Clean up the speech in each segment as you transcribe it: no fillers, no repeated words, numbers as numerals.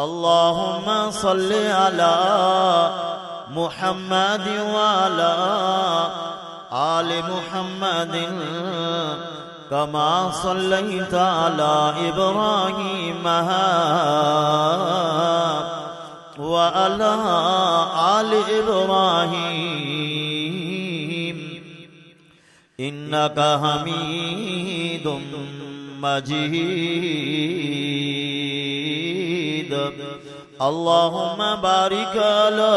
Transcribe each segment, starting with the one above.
अल्लाहुम्मा सल्लि अला मुहम्मद व अला आले मुहम्मदिन कमा सल्लैता अला इब्राहीम व अला आले इब्राहीम इन्नका हमीदुम मजीद। अल्लाहुम्मा बारिक अला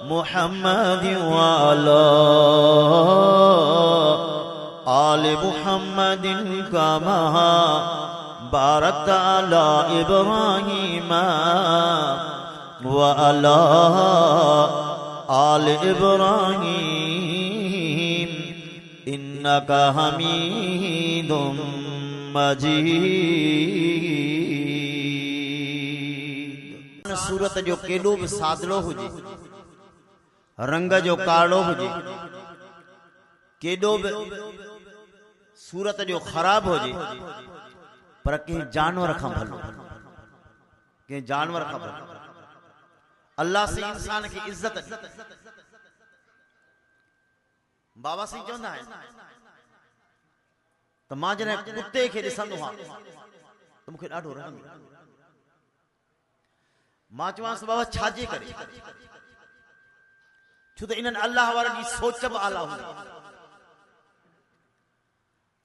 मुहम्मद व अला आले मुहम्मदिन कमा बारकता अला इब्राहीम व अला आले इब्राहीम इन्नका हमीदुम मजीद। सूरत जो केॾो बि सादलो हुजे, रंग जो काड़ो हुजे, केॾो बि सूरत जो ख़राब हुजे, पर कंहिं जानवर खां भलो, कंहिं जानवर खां भलो। अल्लाह से इंसान की इज्जत। बाबा साईं चवंदा आहिनि त मां जॾहिं कुते खे ॾिसंदो आहियां त मूंखे ॾाढो रहम ईंदो। मां चवांसि बाबा छाजे करे? छो त इन्हनि अल्लाह वारनि जी सोच बि आला हूंदी।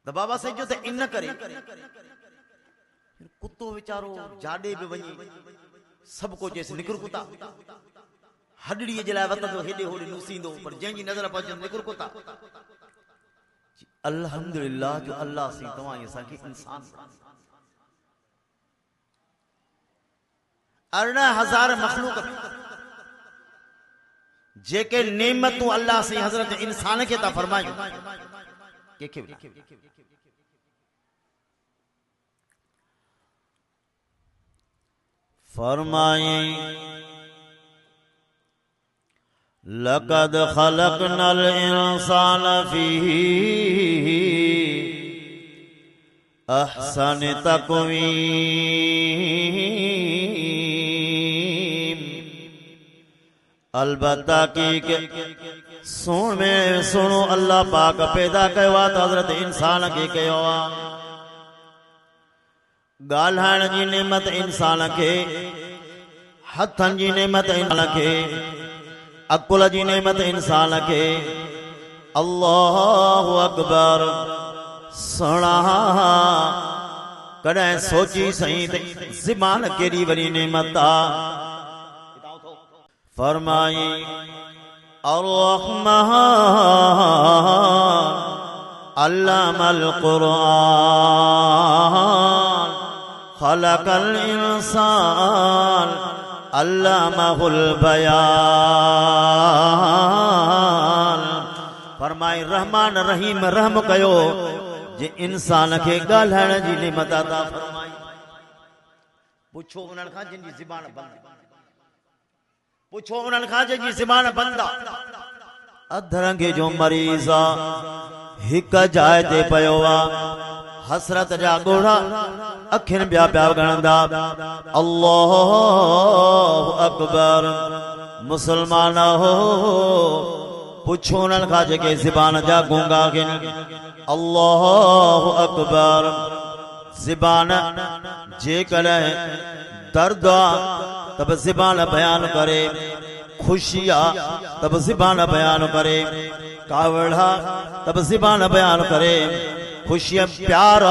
त बाबा साईं जो त इन करे कुतो वीचारो जाॾे बि वञे सभु को चएसि निकिर कुता, हॾड़ीअ जे लाइ वतंदो हेॾे होॾे लूसींदो, पर जंहिंजी नज़र पहुचे निकिर कुता। अल्हम्दुलिल्लाह जो अल्लाह से तव्हां असांखे इंसान 18,000 मखलूक जेके नेमतूं अल्लाह से हज़रत इंसान खे था फरमायूं, कंहिंखे बि फरमाए लक़द ख़लक़नल इंसान फी अहसन तक़वीम। अलबत्ता की सुनो अल्लाह पाक पैदा कयो आहे त हज़रत इंसान खे कयो आहे। ॻाल्हाइण जी नेमत इंसान खे, हथनि जी नेमत इंसान खे, अकुल जी नेमत इंसान खे। अल्लाहु अकबर। सुणा कॾहिं सोची सही त ज़बान केॾी वॾी नेमत आहे। फरमाई अर्रहमान अल्लमल क़ुरआन खलक़ल इंसान अल्लमहुल बयान। फरमाई रहमान रहीम रहम कयो जे इंसान खे ॻाल्हाइण जी नेमत अता फरमाई। पुछो उन्हनि खां जिन जी ज़बान बंदि, पुछो उन्हनि खां जिन जी ज़बान बंदि आहे। अधरंगे जो मरीज़ आहे, हिक जाइ ते पियो आहे, हसरत जा ॻोढ़ा अखियुनि ॿिया पिया ॻणंदा। अल्लाहु अकबर। मुसलमान हो पुछो उन्हनि खां जेके ज़बान जा गूंगा आहिनि। अल्लाहु अकबर। ज़बान जेकॾहिं दर्द आहे त बि ज़बान बयान करे, ख़ुशी आहे त बि ज़बान बयान करे, कावड़ा त बि ज़बान बयान करे, खुशी प्यार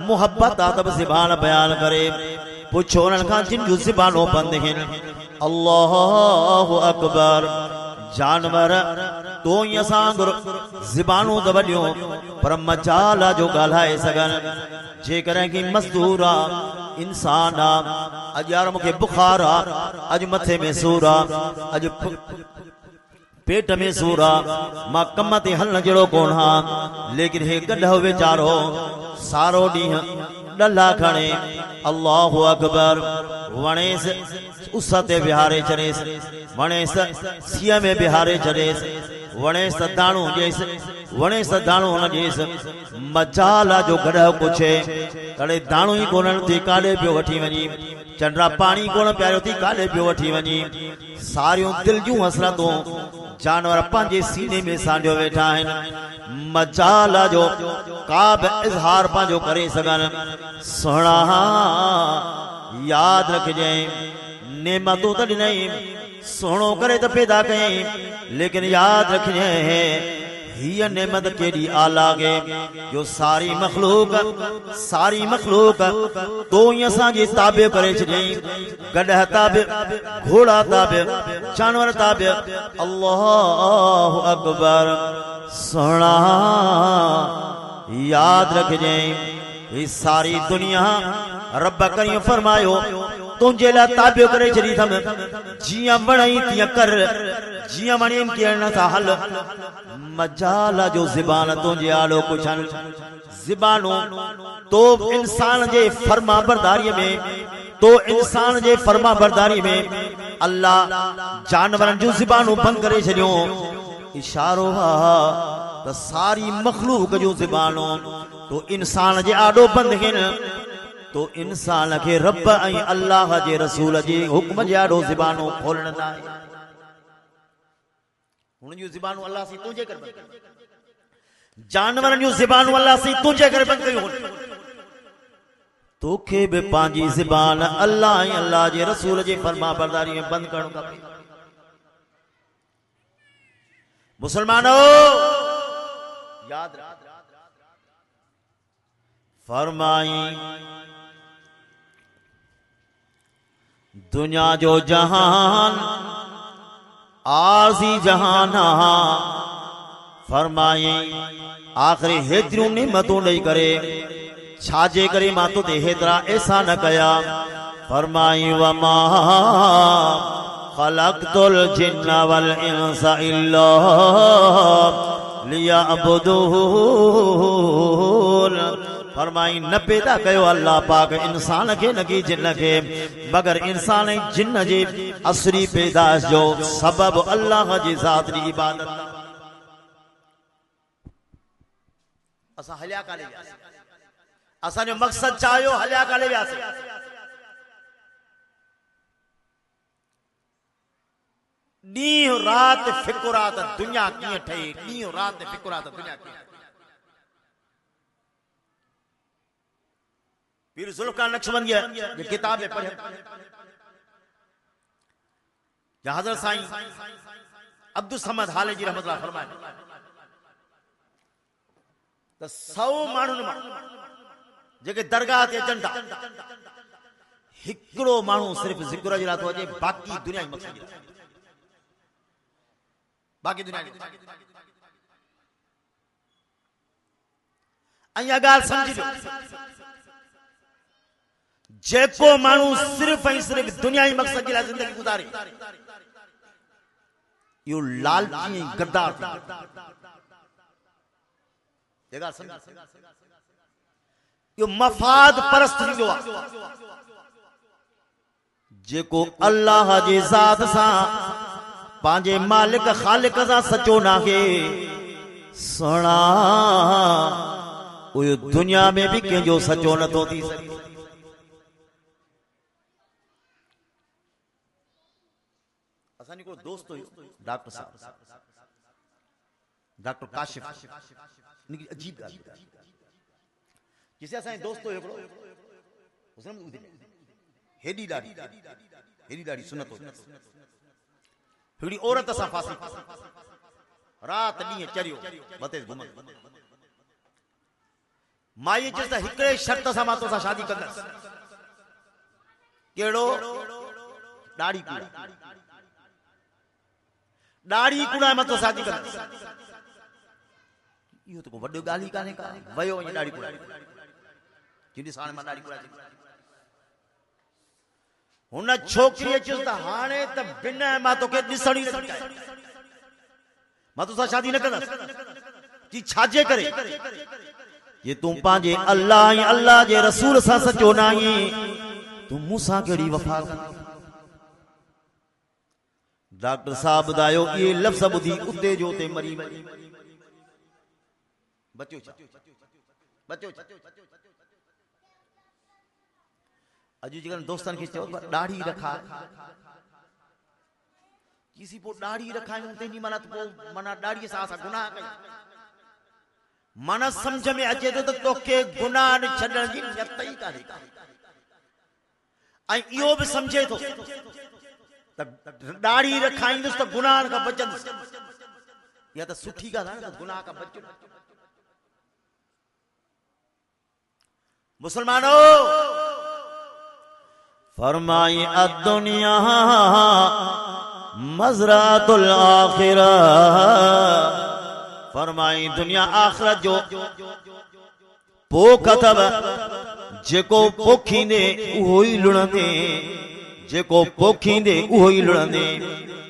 मोहब्बत आ तब ज़बान बयान करे। पुछो उन्हनि खां जिन जूं ज़बानूं बंदि आहिनि। अल्लाहु अकबर। जानवर तो ई असां ज़बानूं त वॾियूं पर मजाल जो ॻाल्हाए सघनि। जेकॾहिं की मज़दूर आ, इंसान आ, अॼु यार मूंखे बुखार आ, अॼु मथे में सूर आ, अॼु पेट में सूर आ, मां कम ते हलण जहिड़ो कोन हा, लेकिन हे गॾो वीचारो सारो ॾींहुं डल्ला खणे। अल्लाहु अकबर। वणेस उस ते विहारे छॾेस, वणेस सीअ में विहारे छॾेस, वणेस दाणो ॾेस, वणेस दाणो न ॾेस। मजाल जो गॾो पुछे तड़े दाणो ई कोन थी काॾे पियो वठी वञी। चंद्रा पानी कोण प्यारो थी काले पियो वठी वञी सारियूं दिल जूं हसरतूं जानवर पंहिंजे सीने में सांडियो वेठा आहिनि मजाल जो का बि इज़हार पंहिंजो करे सघनि सुहिणा यादि रखिजांइ नेमतूं त ॾिनई सुहिणो करे त पैदा कयई लेकिन यादि रखिजांइ हिय नेमत केडी आला के जो सारी मखलूक तो ही असांजे ताबे करे छॾियईं गॾह ताबे घोड़ा ताबे जानवर ताबे अल्लाहु अकबर सुहिणा यादि रखिजांइ ही सारी दुनिया रब करीम फरमायो तुंहिंजे लाइ ताबियो करे छॾी अथमि जीअं वणई तीअं कर जिया मणियम के नथा हल मजाला जो ज़बान तुंहिंजे आलो कुछन ज़बानों तो इंसान जे फर्मा बरदारी में अल्लाह जानवरन जो ज़बानों बंद करे छॾियो इशारो त सारी मखलूक जो ज़बानों तो इंसान जे आडो बंद कन तो इंसान के रब ऐं अल्लाह जे रसूल जे हुक्म जे आडो ज़बानों खोलण ना उन ज़बान अल्लाह से तुझे कर जानवर ज़बान अल्लाह से तुझे कर बंद कयो तोखे बि पंहिंजी ज़बान अल्लाह ऐं अल्लाह जे रसूल जे फरमा बरदारी में बंद करणो खपे मुसलमानो याद फरमाई दुनिया जो जहान आरजी जहाना फरमाए आखिरी हेतिरियूं नेमतूं ॾेई करे छाजे करे मां तो ते हेतिरा ऐसा न कया फरमाई वमा खलक़तुल जिन्ना वल इंसा इल्ला लियअबुदून फरमाई न पैदा कयो अल्लाह पाक इंसान के न की जिन्न के मगर इंसान जिन्न जे असली पैदाश जो सबब अल्लाह जी ज़ात जी इबादत असा हलिया काले वियासीं असा जो मकसद चायो हलिया काले वियासीं ॾींहुं रात फिकुरात दुनिया कीअं ठही ॾींहुं रात फिकुरात दुनिया कीअं पीर जुल्फ़कार नक्शबंदी ये किताबें पढ़े या हज़रत साईं अब्दुल समद हाले जी रहमतुल्लाह फरमाए त 100 माण्हुनि मां जेके दरगाह ते अचनि था हिकिड़ो माण्हू सिर्फ़ ज़िक्र जे लाइ थो अचे बाक़ी दुनिया जी मक़सद बाक़ी दुनिया ऐं इहा ॻाल्हि सम्झिजो जेको माण्हू सिर्फ़ ऐं सिर्फ़ दुनिया जी मक़सद जे लाइ ज़िंदगी गुज़ारे इहो लालची ऐं गद्दार इहो मफ़ाद परस्त थींदो आहे जेको अल्लाह जे ज़ात सां पंहिंजे मालिक ख़ालिक सां सचो नाहे सुहिणा उहो दुनिया में बि कंहिंजो सचो नथो थी सघे असांजो को दोस्त हुयो डॉक्टर साहब डॉक्टर काशिफ इनकी अजीब ॻाल्हि जिसे असांजो दोस्त हुयो हिकिड़ो उसने हेॾी ॾाढी सुनत हुई हिकिड़ी औरत सां फासी रात ॾींहुं चरियो मथे घुमंदो माई चयसि त हिकिड़े शर्त सां मां तोसां शादी कंदसि कहिड़ो ॾाढ़ी कूड़ा मां तो शादी कंदसि इहो त को वॾो ॻाल्हि ई कान्हे का वयो वञे ॾाढ़ी कूड़ा जिनी साण मां ॾाढ़ी कूड़ा हुन छोकिरीअ चयसि त हाणे त बिना मां तोखे ॾिसण ई नथी चाहे मां तोसां शादी न कंदसि की छाजे करे ये तूं पंहिंजे अल्लाह ऐं अल्लाह जे रसूल सां सचो न आहीं तूं मूंसां कहिड़ी वफ़ा डॉक्टर साहब ॿुधायो ये लफ़्ज़ ॿुधी उते जो उते मरी वई बचो अजु जगन दोस्तन के चो दाढ़ी रखा किसी पो दाढ़ी रखायूं तेनी माना तो माना दाढ़ी सा सा गुनाह कई माना समझ में अचे तो के गुनाह न छडण जी नियत ही काहे आई इहो भी समझे तो दाढ़ी रखाईंदुसि तो गुनाह का बचंदुसि या तो सुठी ॻाल्हि आहे न गुनाह का बचो मुसलमानों फरमाई अद्दुनिया मज़रातुल आखिरा फरमाई दुनिया आखिरत जो पोख अथव जेको पोखींदे उहो ई लुणंदे जेको पोखींदे उहो ई लुणंदे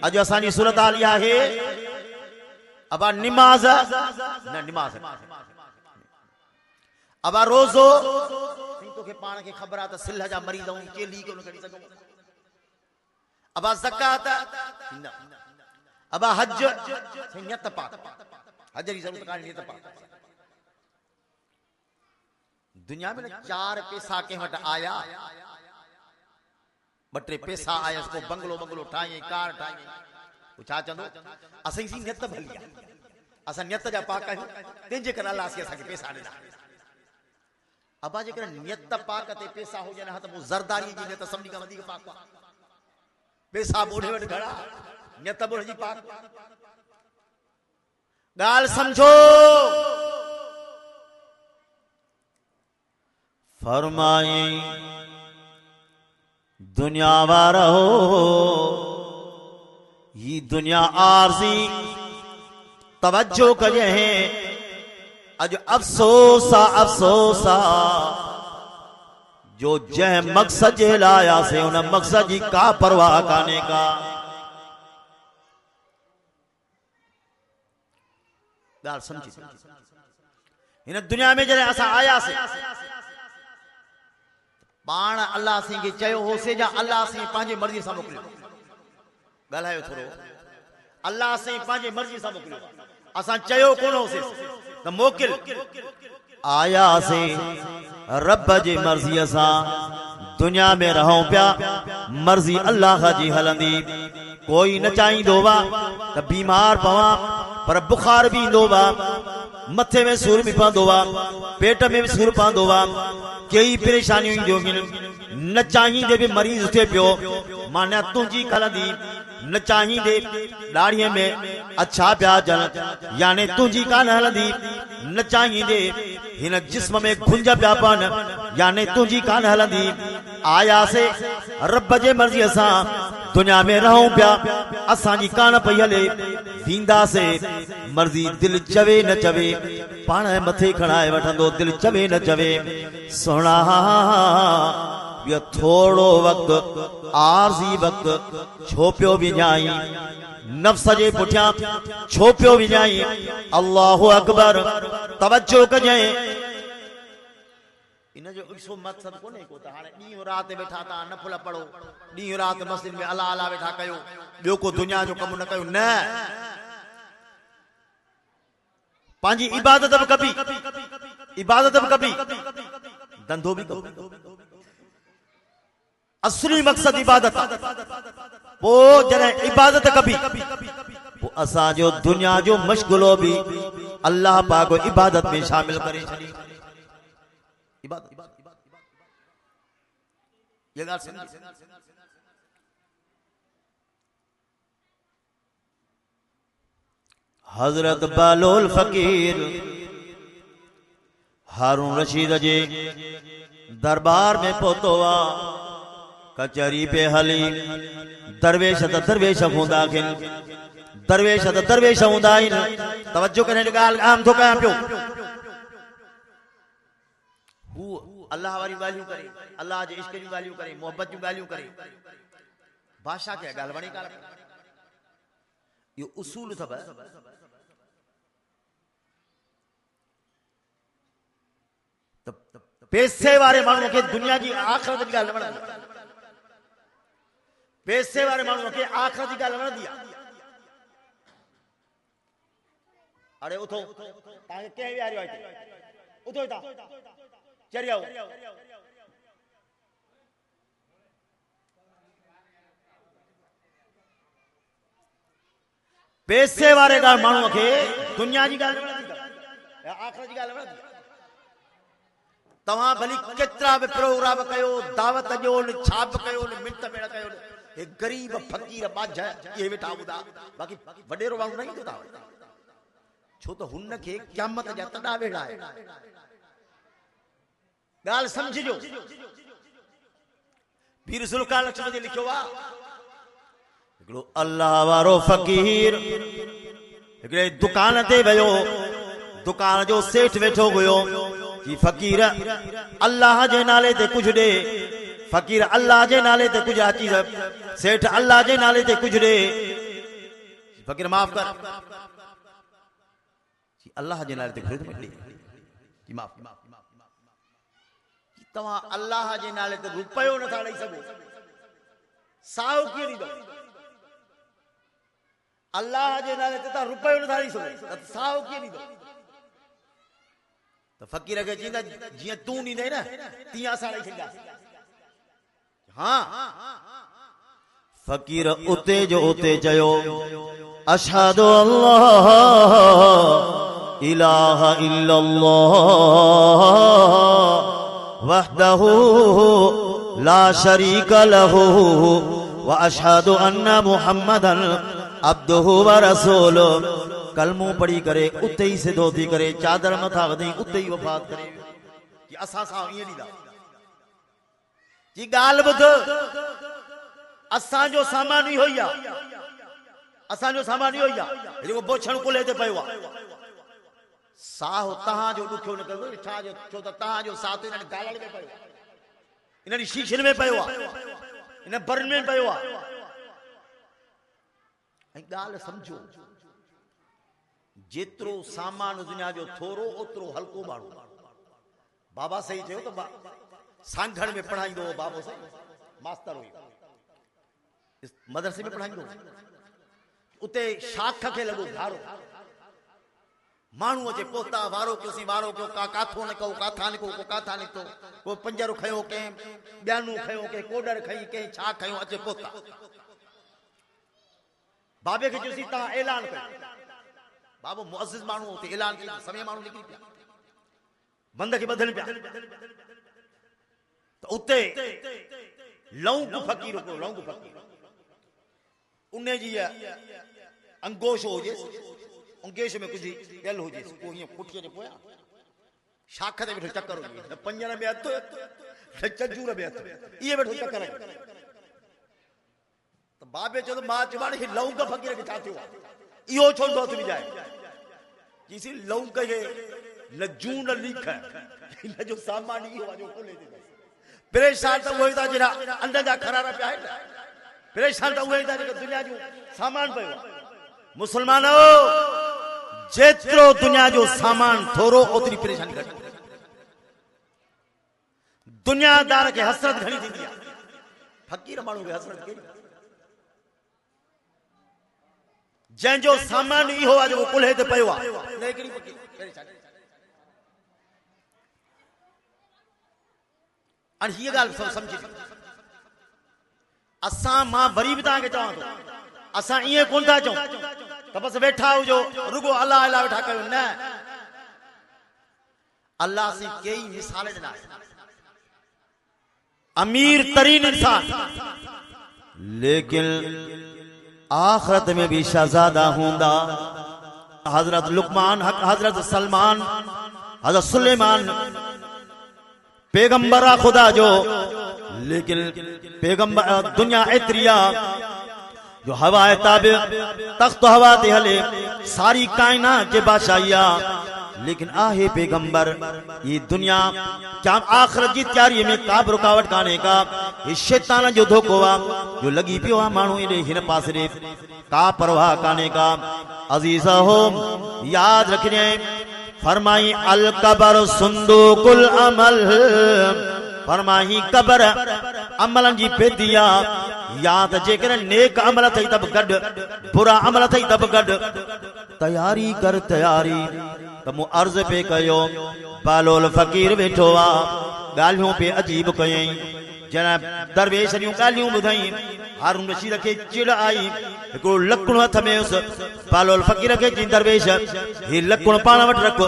अॼु असांजी सूरत हाल इहा आहे अबा निमाज़ न निमाज़ अबा रोज़ो तोखे पाण खे ख़बर आहे त सिल्ह जा मरीज़ ऐं चेली कोन कढी सघूं अबा ज़कात न अबा हज नियत पाक हज जी ज़रूरत कान्हे नियत पाक दुनिया में 4 पैसा के वट आया 2-3 पैसा आया को बंगलो ठाई कार ठाई वो छा चंदो असां सी नियत भली असां नियत जा पाक आहियूं तेजे कर अल्लाह असां के पैसा ॾिना अबा जेकर नियत पाक ते पैसा हो जने त जरदारी जी नियत सभिनी खां वधीक पाक पैसा बोढ़े वट घड़ा नियत बोढ़ जी पाक गाल समझो फरमाई दुनिया वारा हो ये दुनिया आरजी तवज्जो कजे हैं अज अफसोसा अफसोसा जो जह मकसद जे लाया से उन मकसद जी का परवाह काने का गाल समझी इन दुनिया में जॾहिं असां आयासीं पाण अल्लाह सिंह खे चयो होसे जा अल्लाह सिंह पंहिंजी मर्ज़ी सां मोकिलियो ॻाल्हायो थोरो अल्लाह सिंह पंहिंजी मर्ज़ी सां मोकिलियो असां चयो कोन होसीं त मोकिल आयासीं रब जी मर्ज़ीअ सां दुनिया में रहूं पिया मर्ज़ी अल्लाह जी हलंदी कोई न चाहींदो वा त बीमार पवां पर बुखार भी ईंदो वा मथे में सूर भी पवंदो वा पेट में भी सूर पवंदो वा कई परेशानियूं ईंदियूं आहिनि न चाहींदे भी मरीज़ थिए पियो माना तुंहिंजी हलंदी न चाहींदे दाढ़ीअ में अच्छा पिया अचनि यानी तुंहिंजी कान हलंदी न चाहींदे हिन जिस्म में खुंज पिया पवनि यानी तुंहिंजी कान हलंदी आयासीं रब जे मर्ज़ीअ सां दुनिया में रहूं पिया असांजी कान पई हले वेंदासीं मर्ज़ी दिल चवे न चवे पाण मथे खणाए वठंदो दिल चवे न चवे सोना ये थोड़ो वक्त आरजी वक्त छो पियो विञाई नफ्स जे पुठियां छो पियो विञाई अल्लाहु अकबर तवज्जो कजे इन जो इसो मकसद कोने को त हाणे ॾींहुं राति वेठा ता नफल पढ़ो ॾींहुं राति मस्जिद में अल्लाह अल्लाह वेठा कयो ॿियो को दुनिया जो कम न कयो न पंहिंजी इबादत बि कबी धंधो बि कबी असली मकसद इबादत वो जने इबादत कबी वो असा जो दुनिया जो मशगुलो भी अल्लाह पाक इबादत में शामिल करे छड़ी इबादत ये गाल समझ हजरत बालोल फकीर हारून रशीद जे दरबार में पहुतो आ कचहरी पे हली दरवेश हूंदा आहिनि दरवेश हूंदा आहिनि तवज्जो करे ॻाल्हि आम थो कयां पियो हू अल्लाह वारी ॻाल्हियूं करे अल्लाह जे इश्क जूं ॻाल्हियूं करे मोहब्बत जूं ॻाल्हियूं करे बादशाह खे ॻाल्हि वणी कान इहो उसूल अथव पैसे वारे माण्हू खे दुनिया जी आख़िरत जी ॻाल्हि न वणंदी पैसे वारे माण्हू खे आख़िरत जी ॻाल्हि वणंदी आहे अरे उथो तव्हांखे कंहिं विहारियो आहे उथो हितां चढ़ी आओ पैसे वारे गा माण्हूअ खे दुनिया जी ॻाल्हि या आख़िरत जी ॻाल्हि वणंदी। तव्हां भली केतिरा बि प्रोग्राम कयो, दावत ॾियो, छा बि कयो, मिंट मेड़ कयो, हे गरीब फ़क़ीर ॿाझ इहे वेठा ॿुधा, बाक़ी वॾेरो वांगुरु न ईंदो तव्हां, छो त हुन खे क़यामत जा तॾा वेड़ा आहे। ॻाल्हि सम्झिजो। पीर ज़ुल्फ़कार लक्ष्मी जे लिखियो आहे, हिकिड़ो अल्लाह वारो फ़क़ीर हिकिड़े दुकान ते वियो, दुकान जो सेठ वेठो हुयो कि फ़क़ीर अल्लाह जे नाले ते कुझु ॾे, फ़क़ीर अल्लाह जे नाले ते कुझु अची, सेठ अल्लाह जे नाले ते कुझु ॾे, फ़क़ीर माफ़ कर, अल्लाह जे नाले ते ख़रीद में ॾे, माफ़। तव्हां अल्लाह जे नाले ते रुपयो नथा ॾेई सघो, साओ कीअं ॾींदो? अल्लाह जे नाले ते तव्हां रुपयो नथा ॾेई सघो, साओ कीअं ॾींदो? त फ़क़ीर खे चईंदा जीअं तूं ॾींदे न तीअं असां ॾेई छॾींदासीं। हाँ, फ़क़ीर उते जो उते चयो, अशहदु अल्लाह इलाहा इल्लल्लाह वहदहु ला शरीक लहु व अशहदु अन्ना मुहम्मदन अब्दुहु व रसूलुहु। कलमो पढ़ी करे उते ही सिधो थी करे चादर मथा वधी उते ही वफ़ात करे कि असां सां ईअं ॾींदा जी। ॻाल्हि ॿुध, असांजो सामान इहो ई आहे, असांजो सामान इहो ई आहे, जेको बोछण कुल्हे ते पियो आहे। साहु तव्हांजो ॾुखियो न कयो, छा जो, छो त तव्हांजो साथ इन्हनि गालण में पियो आहे, इन्हनि शीशनि में पियो आहे, इन बरन में पियो आहे। ऐं ॻाल्हि सम्झो, जेतिरो सामान दुनिया जो थोरो ओतिरो हल्को माण्हू। बाबा सही चयो त सांघड़ में पढ़ाईंदो हो, बाबो सही मास्टर हुयो, मदरसे में पढ़ाईंदो, उते शाख खे लॻो धारो, माण्हू अचे पोता वारो कयोसीं, वारो कयो, का काथो निको, काथा निको, को काथा निकितो, को पंजरो खयो, कंहिं ॿियानू खयो, कंहिं कोडर खई, कंहिं छा खयो, अचे पोता। बाबे खे चयोसीं तव्हां ऐलान कयो। बाबो मुअज़्ज़िज़ माण्हू उते ऐलान कयो, समय माण्हू निकिरी पिया, बंद खे ॿधनि पिया। त उते लौंग फ़क़ीर को लौंग फ़क़ीर उन जी अंगोशो हुजे, अंगेश में कुछ ॻल हुजे, को हीअं पुठीअ जे पोयां शाख ते वेठो चकर हुजे, न पंजर में हथ न चजूर में हथ, इहे वेठो चकर। त बाबे चयो त मां चवां हि लौंग फ़क़ीर खे छा थियो आहे, इहो छो थो थी जाए? चईसी लौंग खे न जूं न लीख, हिन जो सामान इहो आहे जो खोले दे। परेशान त उहे था जहिड़ा अंड जा खरारा पिया आहिनि, परेशान त उहे था जेके दुनिया जो सामान पियो आहे। मुसलमानो, जेतिरो दुनिया जो सामान थोरो ओतिरी परेशानी घटि। दुनियादार खे हसरत घणी थींदी आहे, फ़क़ीर माण्हू खे हसरत कहिड़ी? जंहिंजो सामान इहो आहे जेको कुल्हे ते पियो आहे, हाणे हीअ ॻाल्हि सम्झी। असां मां वरी बि तव्हांखे चवां थो, असां ईअं कोन था चऊं त बसि वेठा हुजो रुगो अलाह अलाह वेठा कयो, न। अल्लाह से कई मिसाल ॾिना, अमीर तरीन इंसान, लेकिन आखिरत में भी शहजादा हूंदा। हजरत लुकमान, हजरत सलमान, हजरत सुलेमान पैगंबर खुदा जो, लेकिन पैगंबर दुनिया एतरिया जो हवा ताबे तख्त हवा ते हले, सारी कायनात के बादशाहिया, लेकिन आहे पैगंबर। ये दुनिया क्या आखिरत की तैयारी में का रुकावट काने का, ये शैतान जो धोखो आ जो लगी पियो आ माण्हू इने हिन पासे रे, का परवाह काने का। अजीज हो याद रखने, फरमाई अल कबर सुंदूकुल अमल, फरमाई कबर अमलन जी पेदिया। या त जेकर नेक अमल थई तब गड, बुरा अमल थई तब गड, तैयारी कर तैयारी। त मूं अर्ज़ पे कयो, बालोल फ़क़ीर वेठो आ, ॻाल्हियूं पे अजीब कयई, जना दरवेश न्यू गालियों बुधाई हारून रशीद के चिड़ आई को लकुण हथ में उस पालोल फकीर के जिन दरवेश हे लकुण पाण वट रखो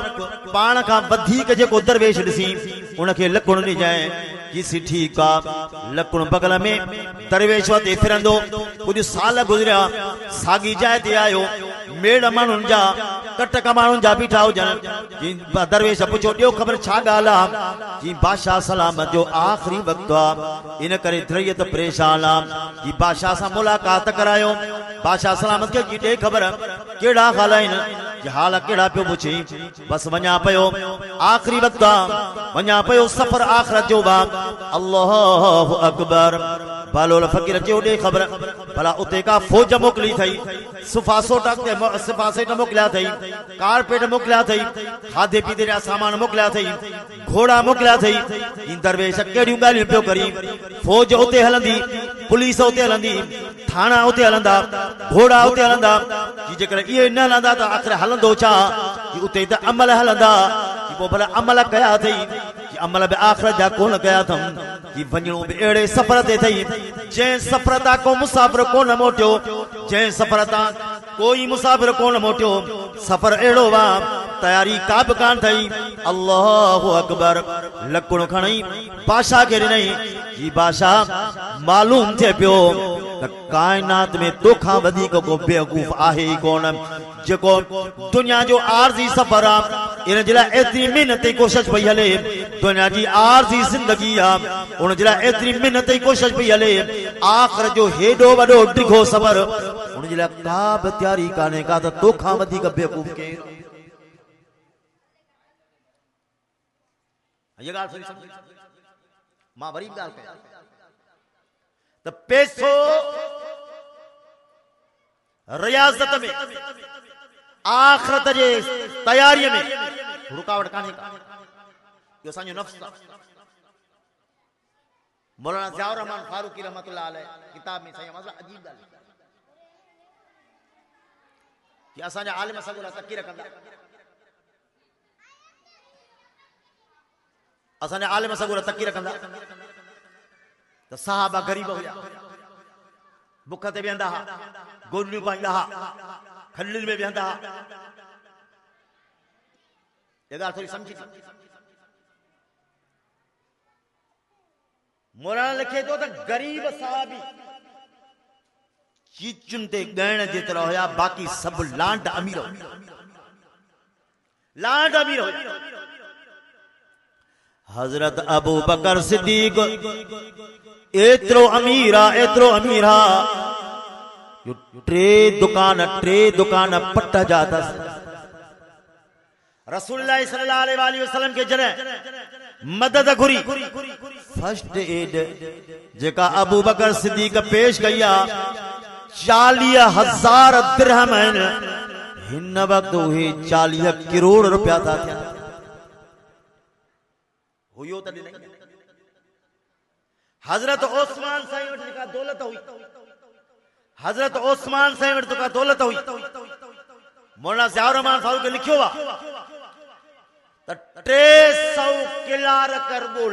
पाण का वधिक जेको दरवेश दिसी उनके लकुण नहीं जाए किसी ठीक आ लकुण बगल में दरवेश वते फिरंदो कुछ साल गुजरिया सागी जाए ते आयो मेड़ मानुन जा कटक मानुन जा बीठा हुजन जी दरवेश पुछो ॾियो ख़बर छा ॻाल्हि आ जी बादशाह सलामत जो आख़िरी वक़्तु आ इन करे द्रयत परेशान आ जी बादशाह सां मुलाक़ात करायो बादशाह सलामत के जी ॾे ख़बर केड़ा हाल आहिनि जी हाल केड़ा पियो पुछी बस वञा पियो आख़िरी वक़्तु आ वञा पियो सफ़र आख़िरत जो बा अल्लाहु अकबर बालोल फकीर जो ॾे ख़बर भला उते का फौज मोकली थई सिफासेट मोकलिया थई कारपेट मोकलिया थई खाधे पीते जा सामान मोकलिया थई घोड़ा मोकलिया थई इन दरवेश केड़ियूं ॻाल्हियूं पियो करी फौज उते हलंदी पुलिस उते हलंदी थाना उते हलंदा घोड़ा उते हलंदा जी जेकर इहे न हलंदा त आख़िर हलंदो छा जी उते त अमल हलंदा जी पोइ भला अमल कया थई जी अमल बि आख़िरत जा कोन कया अथम जी वञणो बि अहिड़े सफ़र ते थई जंहिं सफ़र तां को मुसाफ़िर कोन मोटियो जंहिं सफ़र तां कोई मुसाफ़िर कोन मोटियो सफ़र अहिड़ो वा तयारी का बि कान थई अल्लाहु अकबर लकुण खणई बादशाह खे ॾिनई जी बादशाह मालूम थिए पियो त काइनात में तोखां वधीक को बेवकूफ़ आहे ई कोन जेको दुनिया जो आरज़ी सफ़र आ इन जे लाइ एतिरी महिनत जी कोशिश पई हले दुनिया जी आरज़ी ज़िंदगी आ उन जे लाइ एतिरी महिनत जी कोशिश पई हले आख़िर जो हेॾो वॾो डिघो सफ़र उन जे लाइ का बि तयारी कान्हे का त तोखां वधीक बेवकूफ़ केरु ये ॻाल्हि थोरी सम्झ मां वरी ॻाल्हि कयां त पैसो रियाज़त में आख़िरत जे तयारीअ में रुकावट कान्हे इहो असांजो नफ़्स आहे मौलाना ज़ियाउर रहमान फारूकी रहमतुल्लाह अलैह किताब में साईं मसला अजीब ॻाल्हि कि असांजा आलिम सगुरा तकीर कंदा असांजा आलिम सगुरा तकीर कंदा त सहाबा गरीब हुया बुख ते वेहंदा हा गोरियूं पाईंदा हा खलिल में वेहंदा हा ये ॻाल्हि थोरी सम्झी मौलाना लिखे थो त गरीब सहाबी चीचुनि ते ॻाइण जेतिरा हुया बाक़ी सभु लांड अमीर हुया लांड अमीर हुया हजरत अबू बकर सिद्दीक एतिरो अमीर आहे टे दुकान पट जा अथसि रसूलुल्लाह सल्लल्लाहु अलैहि वसल्लम के जॾहिं मदद घुरी फर्स्ट एड जेका अबू बकर सिद्दीक पेश कई आहे 40,000 दिरहम आहिनि हिन वक़्तु उहे 40 करोड़ रुपया था थियनि हुयो त ॾिनई हज़रत ओस्मान साईं वटि जेका दौलत हुई हज़रत ओस्मान साईं वटि जेका दौलत हुई मौलाना ज़ियाउर रहमान फारूक लिखियो आहे त 300 किला रकबो